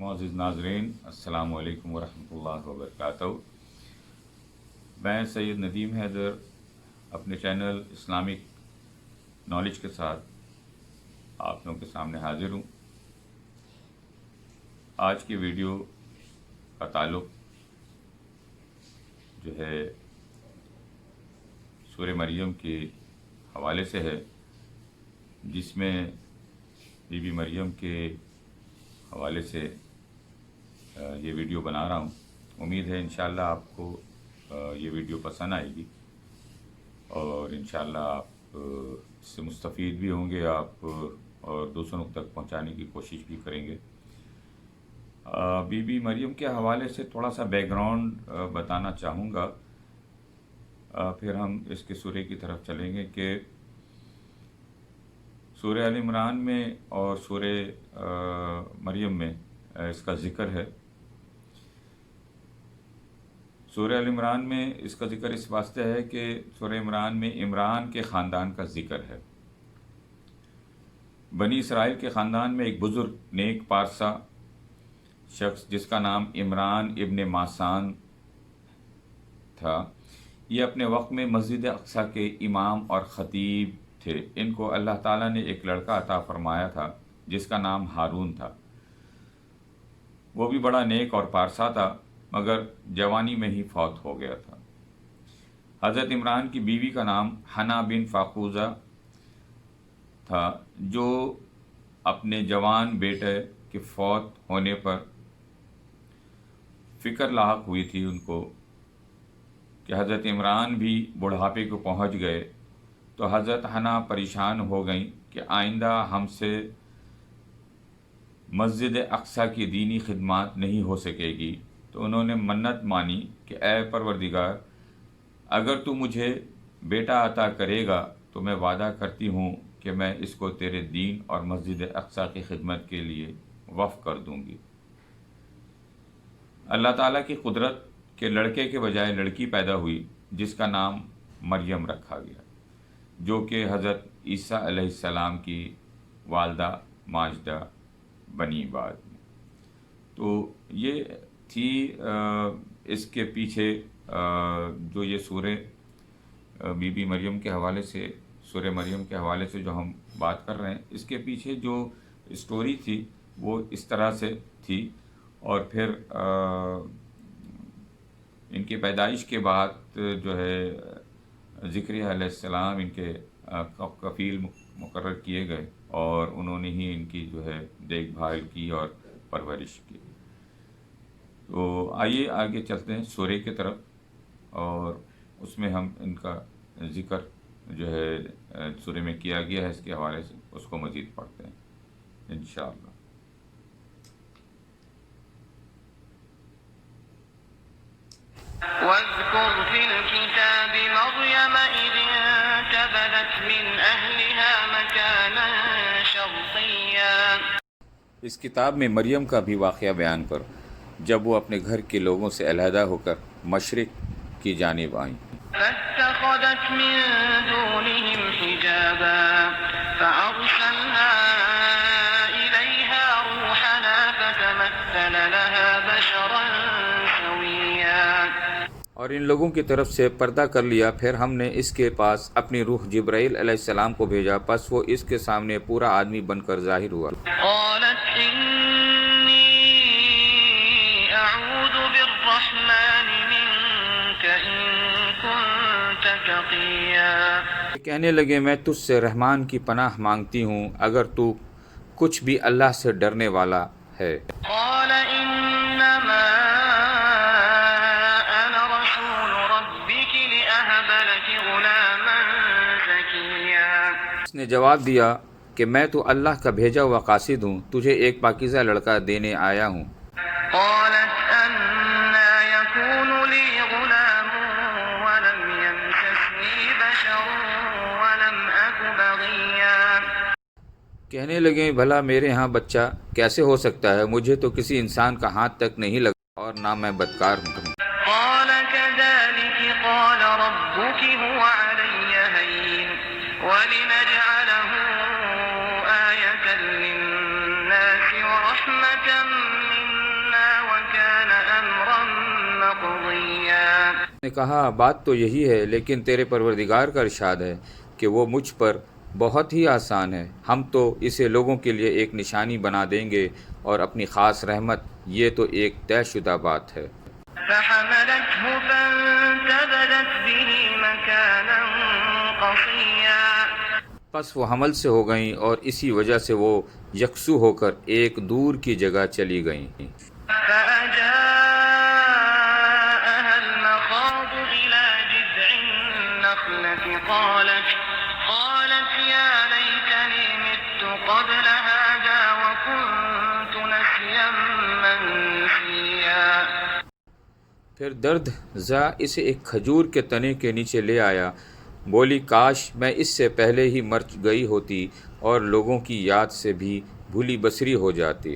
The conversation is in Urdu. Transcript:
معزز ناظرین، السلام علیکم ورحمۃ اللہ وبرکاتہ۔ میں سید ندیم حیدر اپنے چینل اسلامک نالج کے ساتھ آپ لوگوں کے سامنے حاضر ہوں۔ آج کی ویڈیو کا تعلق جو ہے سورہ مریم کے حوالے سے ہے، جس میں بی بی مریم کے حوالے سے یہ ویڈیو بنا رہا ہوں۔ امید ہے انشاءاللہ آپ کو یہ ویڈیو پسند آئے گی اور انشاءاللہ آپ اس سے مستفید بھی ہوں گے آپ اور دوسروں تک پہنچانے کی کوشش بھی کریں گے۔ بی بی مریم کے حوالے سے تھوڑا سا بیک گراؤنڈ بتانا چاہوں گا، پھر ہم اس کے سورہ کی طرف چلیں گے کہ سورہ آل عمران میں اور سورہ مریم میں اس کا ذکر ہے۔ سورہ آل عمران میں اس کا ذکر اس واسطے ہے کہ سورہ عمران میں عمران کے خاندان کا ذکر ہے۔ بنی اسرائیل کے خاندان میں ایک بزرگ نیک پارسا شخص جس کا نام عمران ابن ماسان تھا، یہ اپنے وقت میں مسجد اقصی کے امام اور خطیب تھے۔ ان کو اللہ تعالیٰ نے ایک لڑکا عطا فرمایا تھا جس کا نام ہارون تھا۔ وہ بھی بڑا نیک اور پارسا تھا، مگر جوانی میں ہی فوت ہو گیا تھا۔ حضرت عمران کی بیوی کا نام حنا بن فاقوزہ تھا، جو اپنے جوان بیٹے کے فوت ہونے پر فکر لاحق ہوئی تھی ان کو کہ حضرت عمران بھی بڑھاپے کو پہنچ گئے، تو حضرت حنا پریشان ہو گئیں کہ آئندہ ہم سے مسجد اقصی کی دینی خدمات نہیں ہو سکے گی۔ تو انہوں نے منت مانی کہ اے پروردگار، اگر تو مجھے بیٹا عطا کرے گا تو میں وعدہ کرتی ہوں کہ میں اس کو تیرے دین اور مسجد اقصی کی خدمت کے لیے وقف کر دوں گی۔ اللہ تعالیٰ کی قدرت کے لڑکے کے بجائے لڑکی پیدا ہوئی جس کا نام مریم رکھا گیا، جو کہ حضرت عیسیٰ علیہ السلام کی والدہ ماجدہ بنی بعد میں۔ تو یہ تھی اس کے پیچھے جو یہ سورہ بی بی مریم کے حوالے سے، سورہ مریم کے حوالے سے جو ہم بات کر رہے ہیں، اس کے پیچھے جو اسٹوری تھی وہ اس طرح سے تھی۔ اور پھر ان کی پیدائش کے بعد جو ہے زکریا علیہ السلام ان کے کفیل مقرر کیے گئے اور انہوں نے ہی ان کی جو ہے دیکھ بھال کی اور پرورش کی۔ تو آئیے آگے چلتے ہیں سورہ کی طرف، اور اس میں ہم ان کا ذکر جو ہے سورہ میں کیا گیا ہے، اس کے حوالے سے اس کو مزید پڑھتے ہیں انشاءاللہ۔ واذكر في الكتاب مريم إذ انتبذت من أهلها مكانا شرقيا۔ اس کتاب میں مریم کا بھی واقعہ بیان کر جب وہ اپنے گھر کے لوگوں سے علیحدہ ہو کر مشرق کی جانب آئیں۔ فاتخذت من دونهم حجابا فأرسلنا إليها روحنا فتمثل لها بشرا سويا۔ اور ان لوگوں کی طرف سے پردہ کر لیا، پھر ہم نے اس کے پاس اپنی روح جبرائیل علیہ السلام کو بھیجا، پس وہ اس کے سامنے پورا آدمی بن کر ظاہر ہوا۔ قالت إني أعوذ بالرحمن منك إن كنت تقيا۔ کہنے لگے میں تجھ سے رحمان کی پناہ مانگتی ہوں اگر تو کچھ بھی اللہ سے ڈرنے والا ہے۔ قال إنما أنا رسول ربك لأهب لك غلاما زكيا۔ اس نے جواب دیا کہ میں تو اللہ کا بھیجا ہوا قاصد ہوں، تجھے ایک پاکیزہ لڑکا دینے آیا ہوں۔ قالت أنى يكون لي غلام ولم يمسسني بشر ولم أك بغيا۔ کہنے لگے بھلا میرے ہاں بچہ کیسے ہو سکتا ہے، مجھے تو کسی انسان کا ہاتھ تک نہیں لگا اور نہ میں بدکار ہوں۔ قال كذلك قال ربك هو علي هين ولنجعله آية للناس ورحمة منا نے کہا بات تو یہی ہے، لیکن تیرے پروردگار کا ارشاد ہے کہ وہ مجھ پر بہت ہی آسان ہے، ہم تو اسے لوگوں کے لیے ایک نشانی بنا دیں گے اور اپنی خاص رحمت، یہ تو ایک طے شدہ بات ہے۔ فحملته فانتبذت به مكانا قصيا پس وہ حمل سے ہو گئیں اور اسی وجہ سے وہ یکسو ہو کر ایک دور کی جگہ چلی گئیں۔ فأجاءها المخاض إلى جذع النخلة قالت يا ليتني مت قبل هذا وكنت نسيا منسيا پھر درد زا اسے ایک کھجور کے تنے کے نیچے لے آیا، بولی کاش میں اس سے پہلے ہی مر گئی ہوتی اور لوگوں کی یاد سے بھی بھولی بسری ہو جاتی۔